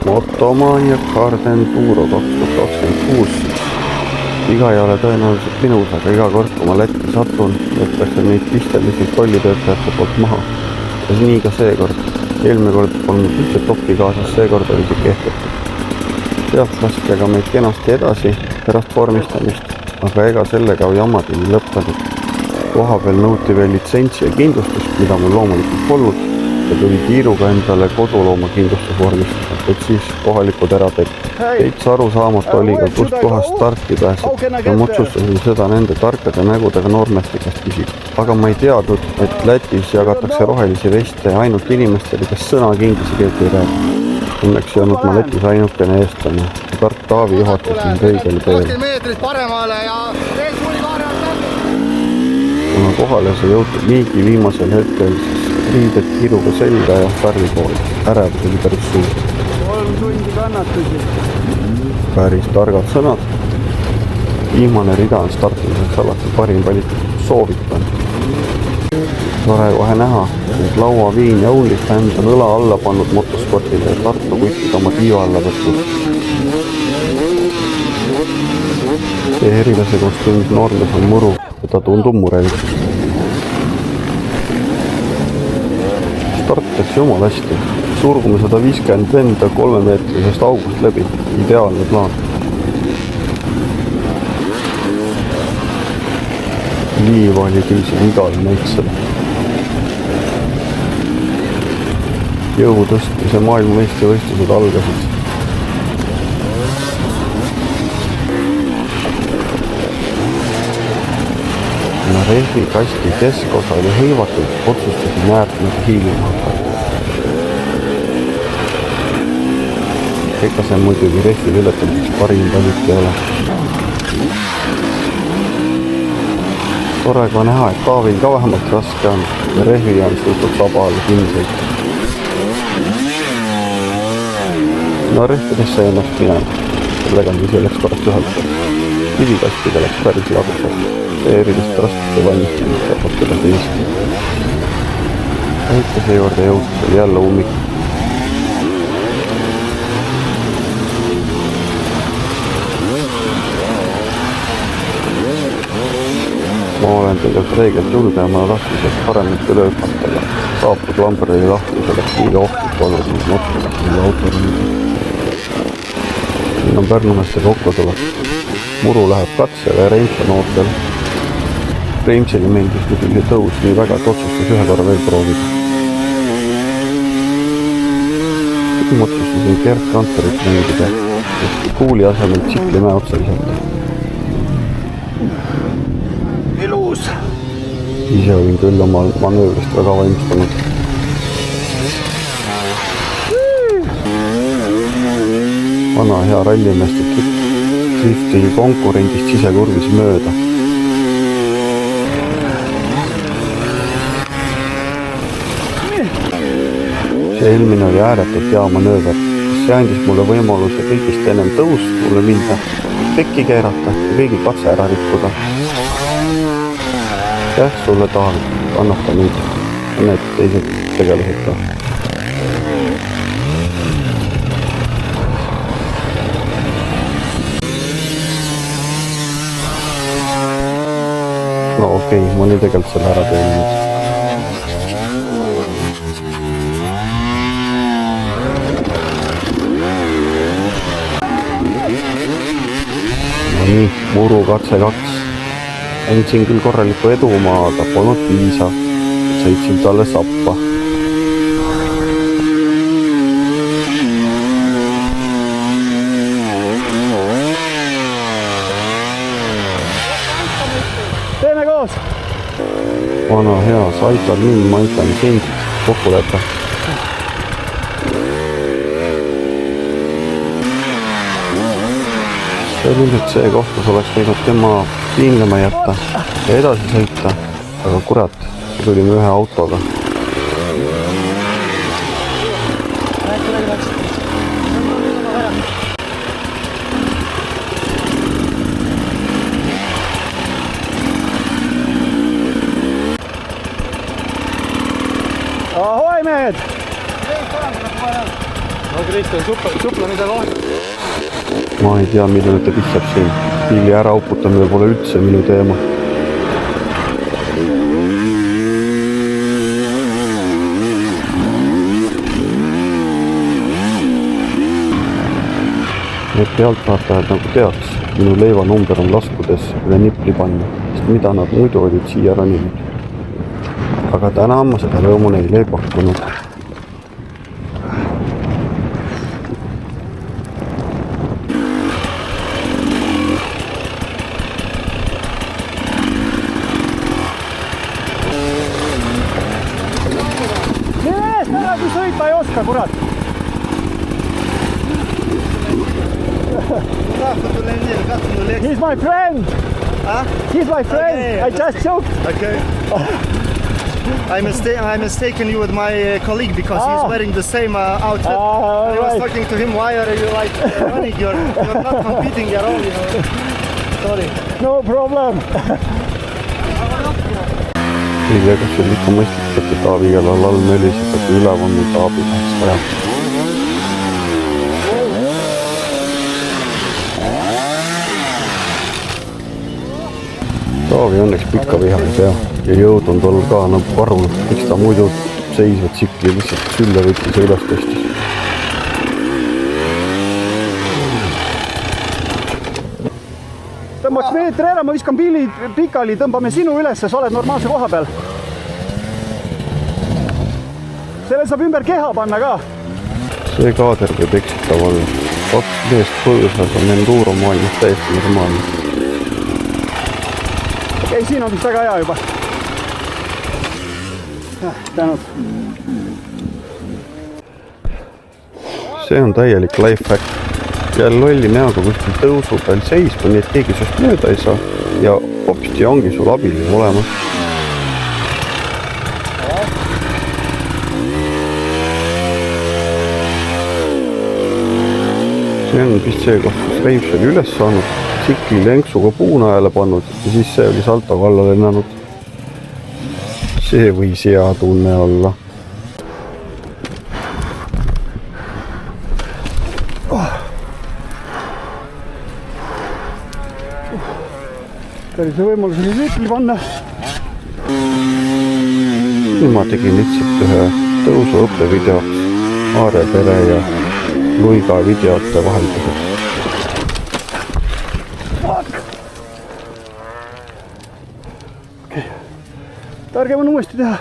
Motomaa ja Cardenduro 2026. Iga ei ole tõenäoliselt minus, aga iga kord, kui ma Lätti satun, võtakse neid pistelisi tollitöötajate poolt maha. Ja nii ka seekord. Eelmine kord polnud üldse topi kaasas, seekord oli see kehtetud. Sealt laski aga meid kenasti edasi pärast vormistamist, aga ega sellega jamad ei lõppenud. Koha peal nõuti veel litsentsi ja kindlustust, mida mul loomulikult polnud, ja tuli kiiruga endale kodulooma kindlustus vormistada, et siis kohalikud ära petta. Veits arusaamatu oli ka, kust kohast starti pääseb, ja ma otsustasin seda nende tarkade nägudega noormeeste käest küsida. Aga ma ei teadnud, et Lätis jagatakse rohelisi veste ainult inimestele, kes sõnagi inglise keelt ei räägi. Õnneks ei olnud ma Lätis ainukene eestlane. Tark Taavi juhatas mind õigel teel. 20 meetrit paremale ja veel suri kaare alt. Kuna kohale see jõutud niigi viimasel hetkel, siis riided kiiruga selga ja pärli poole. Ärevus oli päris suur. 3 tundi kannatusi. Päris targad sõnad. Viimane rida on startimiseks alati parim valik. Soovitan. Tore kohe näha, et laua viin ja OnlyFans on õla alla pannud motospordile ja Tartu kuttid oma tiiva alla võtnud. See erilase kostüümis noormes on muru ja ta tundub murelik. Start läks jumal hästi. Surgume 150 venda 3-meetrisest august läbi. Ideaalne plaan. Liiva oli küll siin igal näitsel. Jõu tõstmise maailmameistrivõistlused algasid. Kuna rehvi kasti keskosa oli hõivatud, otsustasin äärtmata hiilima hakata. Ega see muidugi rehvi ületamiseks parim valik ei ole. Tore ka näha, et Taavil ka vähemalt raske on ja rehvi on suutnud saba alla kinniseid. No rehvidesse ei ennast minema. Sellega on ise läks pärast ühelt. Kivikastide läks päris ladusalt. See erilist raskuse valmistamist saab õppida teist. Väikese juurde jõudus oli jälle ummik. Ma olen tegelikult reegelt julge ja ma tahtsin sealt paremalt üle hüpata. Saapud lamber oli lahti, see läks liiga ohtlik olnud, mis notkusid mille autoründi. Siin on Pärnumäesse kokku tuleb. Muru läheb katsele ja Reimse noortel. Reimseli meeldis muidugi tõus nii väga, et otsustas ühe korra veel proovida. Siin otsustasin Gert Kantorit mängida, et kuuli asemel Tsiklimäe otsa visata. Ilus! Ise olin küll oma manöövrist väga valmistunud. Vana hea rallimeeste drifti konkurendist sisekurvis mööda. See eelmine oli ääretult hea manööver. See andis mulle võimaluse kõigist ennem tõust mulle minna, pekki keerata ja kõigi katse ära rikkuda. Jah, sulle Taavi, kannata nüüd ja need teised tegelased ka. No okei, ma olin tegelikult selle ära teeninud. No nii, muru katse 2. Andsin küll korraliku edumaa, aga polnud piisav. Sõitsin talle sappa. Teeme koos! Vana hea, sa aitad mind, ma aitan sind. Kokkulepe. See oli nüüd see koht, kus oleks võinud tema piinlema jätta ja edasi sõita, aga kurat, tulime ühe autoga. Ahoi mehed! vist on suplemise koht. Ma ei tea, millele ta pissab siin. Pilli ära uputamine pole üldse minu teema. Need pealtvaatajad nagu teaks, minu leivanumber on laskudes üle nipli panna, sest mida nad muidu olid siia roninud. Aga täna ma seda rõõmu neile ei pakkunud. Sõita ei oska, kurat! He's my friend! Huh? He's my friend! Okay. I just joked! Okay. I mistaken you with my colleague because he's wearing the same outfit. I was talking to him, why are you like running? You're not competing at all, you know. Sorry. No problem! Ei tea, kas on ikka mõistlik, et Taavi kellal all möliseb, et üleval nüüd Taavi läheks vaja. Taavi õnneks pikka viha ei tea ja jõud on tol ka nagu karul, miks ta muidu seisvad tsikli lihtsalt sülle võttis ja üles tõstis. Tõmbaks meetri ära, ma viskan pilli pikali, tõmbame sinu üles, sa oled normaalse koha peal. Selle saab ümber keha panna ka. See kaader võib eksitav olla. 2 meest põõsas on enduro maailmas täiesti normaalne. Okei, siin on vist väga hea juba. Tänud. See on täielik lifehack. Ja lolli näoga kuskil tõusu peal seisma, nii et keegi sest mööda ei saa ja hopsti ongi sul abiline olemas. See on vist see koht, kus Reips oli üles saanud, tsikli lenksuga puunajale pannud ja siis see oli salto kallale lennanud. See võis hea tunne olla. Tervise võimalus oli nipli panna. Nüüd ma tegin lihtsalt ühe tõusu õppevideoks Aare pere ja Luiga videote vahelduseks. Okay. Targem on uuesti teha.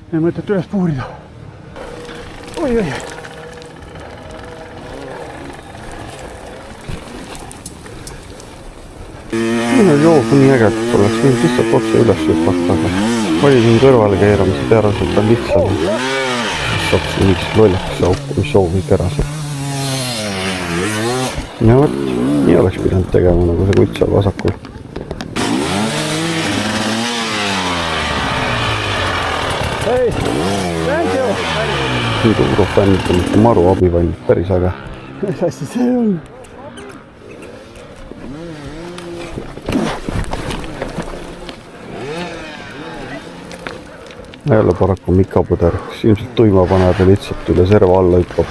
Ja mõtet üles puurida. Oi. Siin on joog nii äge, et oleks võinud lihtsalt otse üles hüpata, aga valisin kõrvale keeramise teraselt on lihtsam. Saaks võiks lollakas auku, mis soovi teraseb. Ja võt, nii oleks pidanud tegema nagu see kutt seal vasakul. Hei, thank you! Nüüd Eurofännid on ikka maru abivalmis, päris äge. Mis asi see on? Jälle paraku mikapõder, kes ilmselt tuima paneb ja lihtsalt üle serva alla hüppab.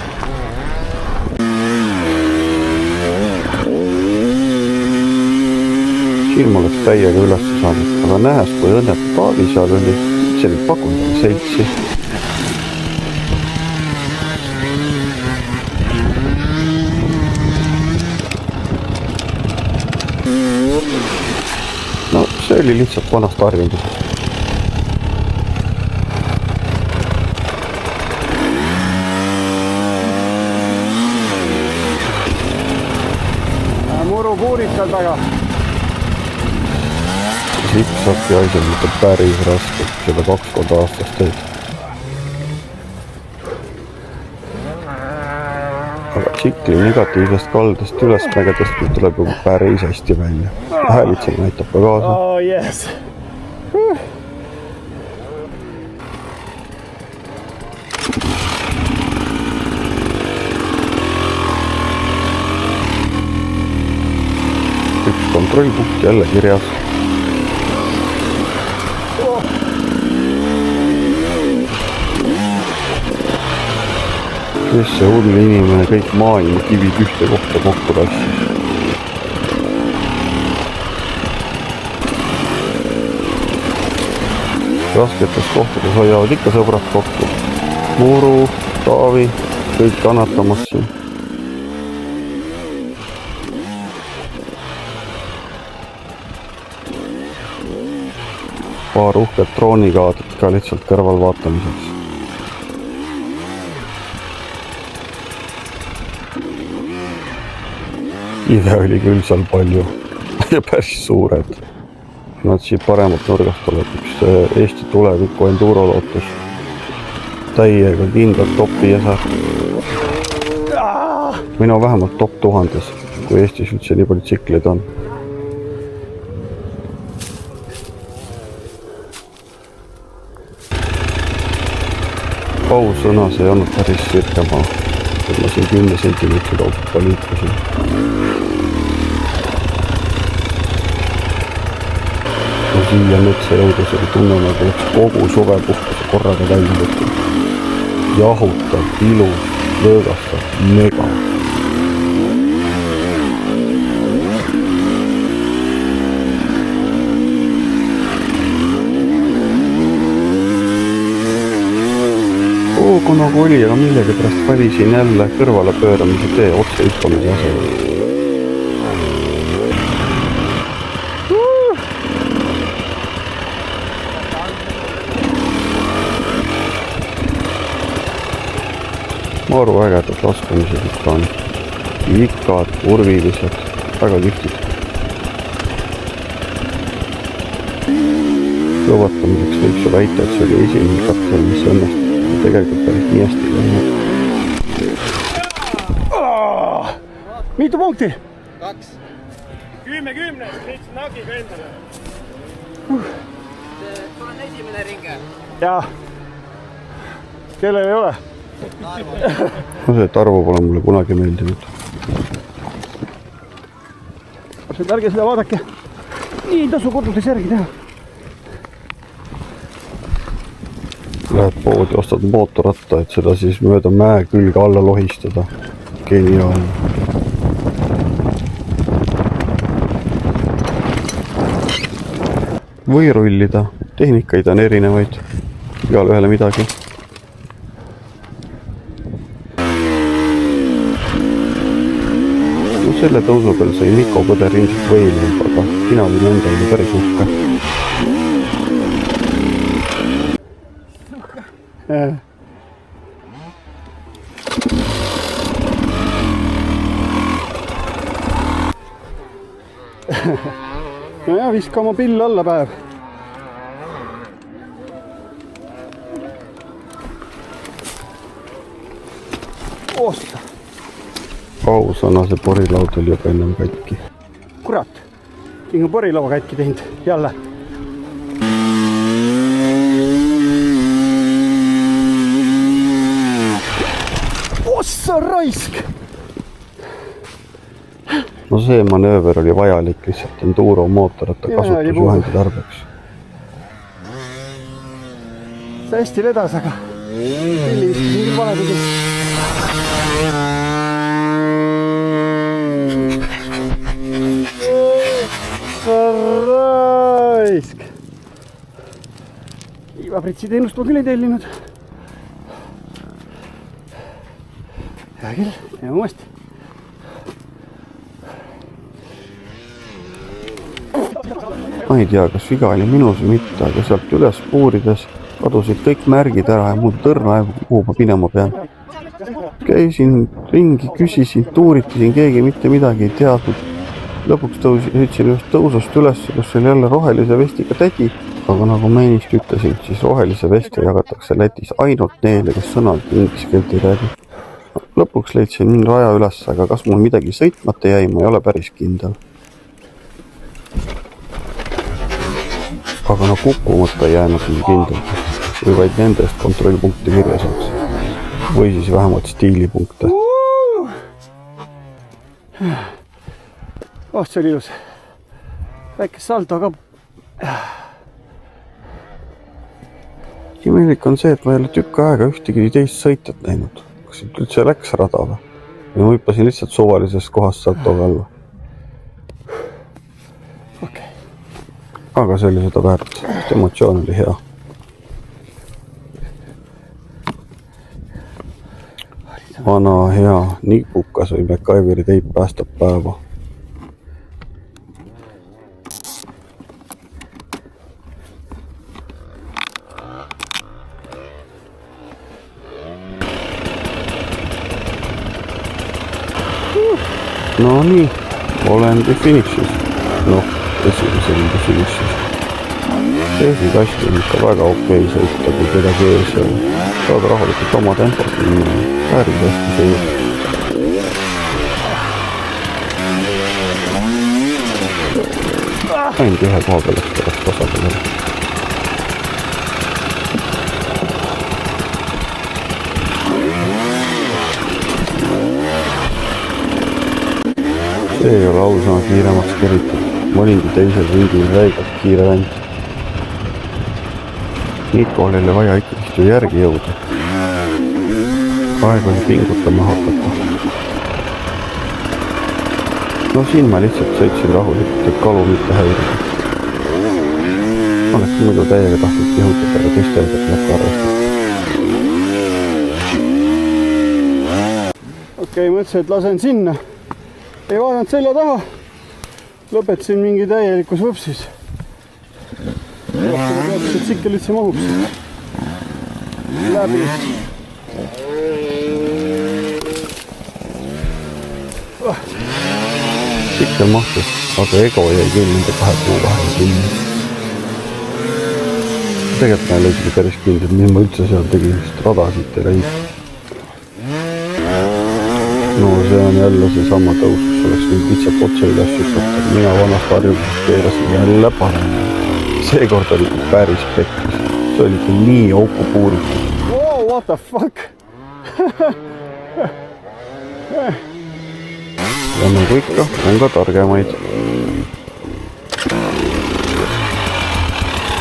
Silm oleks täiega üles saanud, aga nähes, kui õnnetu Taavi seal oli, see nüüd pakun talle seltsi. No see oli lihtsalt vanast harjumusest. Kuurid seal taga. Zipsaki asi on mitte päris raske, seda 2 korda aastas teed. Aga tsikli negatiivsest kaldest ülesmägedest tuleb juba päris hästi välja. Häälitsel näitab ka kaasa. Oh yes! Kontrollpunkt jälle kirjas. kes see hull inimene kõik maailma kivid ühte kohta kokku tassis. Rasketes kohtades hoiavad ikka sõbrad kokku. Muru, Taavi, kõik kannatamas siin. Paar uhket droonikaadrit ka lihtsalt kõrval vaatamiseks. Kive oli küll seal palju ja päris suured. Nad siit paremalt nurgast tuleb üks Eesti tuleviku enduro lootus. Täiega kindlalt topi jäsa. Minu vähemalt top 1000, kui Eestis üldse nii palju tsikleid on. Paus sõnas ei olnud päris sirkemaa, et ma siin 10 sentimeetri kaupa liikusin. Ja siia metsa jõudes oli tunne, nagu oleks kogu suvepuhkuse korraga välja võtnud. Jahutav, ilus, lõõgastav, mega. Hoogu nagu oli, aga millegi pärast valisin jälle kõrvale pööramise tee otse hüppamise asemel. Maru ägedad laskumised ikka on. Ikad, urvilised, väga kihvtid. Lõvatamiseks võiks ju väita, et see oli esimene katsel, mis õnnest tegelikult päris nii hästi läinud. Mitu punkti? 2. 10, sõitsin nagiga endale. Sul on esimene ringe. Jaa. Kellel ei ole? No see Tarvo pole mulle kunagi meeldinud. Ärge seda vaadake. Nii ei tasu kodudes järgi teha. Lähed poodi, ostad mootorratta, et seda siis mööda mäe külge alla lohistada. Geniaalne. Või rullida. Tehnikaid on erinevaid. Igale ühele midagi. No selle tõusu peal sai Niko Põder ilmselt võileib, aga mina olin endale päris uhke. No ja, viska oma pill alla päev. Osta. Pausana see porilaud oli juba ennem katki. Kurat, tingu porilaua katki teinud, jälle. Ossa raisk! No see manööver oli vajalik lihtsalt enduro mootorratta kasutusjuhendi tarbeks. See hästi vedas, aga pilli vist mingi vale tegi. Raisk! Iivapritsi teenust ma küll ei tellinud. Hea küll, teeme uuesti. Ma ei tea, kas viga oli minus või mitte, aga sealt üles puurides kadusid kõik märgid ära ja mul tõrna aegu, kuhu ma minema pean. Käisin ringi, küsisin, tuuritasin, keegi mitte midagi ei teadnud. Lõpuks sõitsin ühest tõusust üles, kus oli jälle rohelise vestiga tädi. Aga nagu ma ennist ütlesin, siis rohelise veste jagatakse Lätis ainult neile, kes sõnalt inglise keelt ei räägi. Lõpuks leidsin raja üles, aga kas mul midagi sõitmata jäi, ma ei ole päris kindel. Aga no kukkumata ei jäänud nii kindel, või vaid nendest kontrollpunkti kirja saaks. Või siis vähemalt stiilipunkte. Oh, see oli ilus. Väike salto ka. Imelik on see, et ma ei ole tükk aega ühtegi teist sõitjat näinud. kas üldse läks rada või? Ja ma hüppasin lihtsalt suvalisest kohast saltoga alla. Okay. Aga see oli seda väärt, sest emotsioon oli hea. Vana hea nipukas või MacGyveri teip päästab päeva. No nii, olengi finišis. Noh, esimese ringi finišis. Esikast on ikka väga okei sõita, kui kedagi ees ja saad rahulikult oma tempot minna. Päris hästi sõita. Ainult ühe koha peal läks pärast tasakaalu. See ei ole ausama kiiremaks keritud. Ma olingi teisel ringil räigalt kiire vend. Nikol oli vaja ikkagi järgi jõuda. Aeg oli pingutama hakata. No siin ma lihtsalt sõitsin rahulikult, et kalu mitte häirida. Oleks muidu täiega tahtnud kihutada, aga teistelgi läheb arvestada. Okei, mõtlesin, et lasen sinna. Ei vaadanud selja taha. Lõpetasin mingi täielikus võpsis. Teadis, et sikkel üldse mahuks. Läbi. Sikkel mahtus, aga ego jäi küll nende 2 kuu vahel kinni. Tegelikult ma ei lõigi päris kindlad, mis ma üldse seal tegin, sest rada siit ei läinud. No see on jälle see sama tõus, kus oleks nüüd lihtsalt otse üles hüpata. Mina vanast harjumusest keerasin jälle parem. Seekord oli päris pekkis. See oli ikka nii auku puuritud. Wow, what the fuck? Ja nagu ikka, on ka targemaid.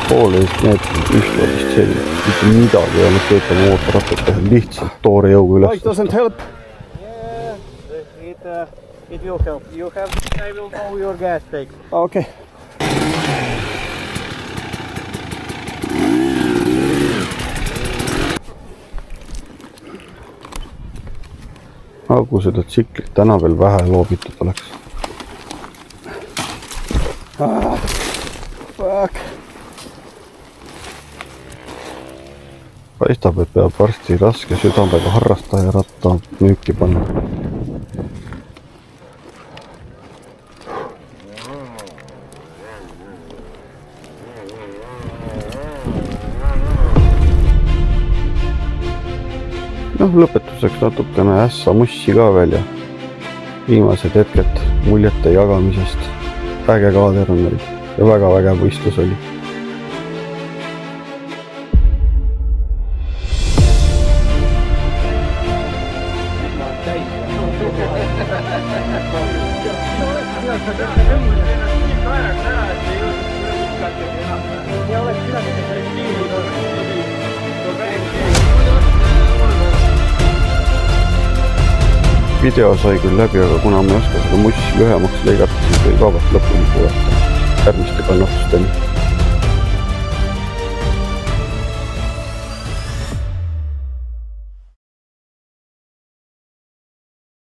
Poole eest meetrit ühtladist selline. Mitte midagi ei olnud töötama mootorrattat teha, lihtsalt toore jõuga üles. Bike doesn't help. It will help. You have, I will know your gas tank. Okay. Aga kui seda tsiklit täna veel vähe loobitud oleks. Fuck. Paistab, et peab varsti raske südamega harrastaja ratta müüki panna. Noh, lõpetuseks natukene ässa mussi ka veel ja viimased hetked muljete jagamisest. Äge kaader on meil ja väga vägev võistlus oli. Video sai küll läbi, aga kuna ma ei oska seda mussi lühemaks lõigata, siis võib vabalt lõpuni kuulata. Järgmiste kannatusteni.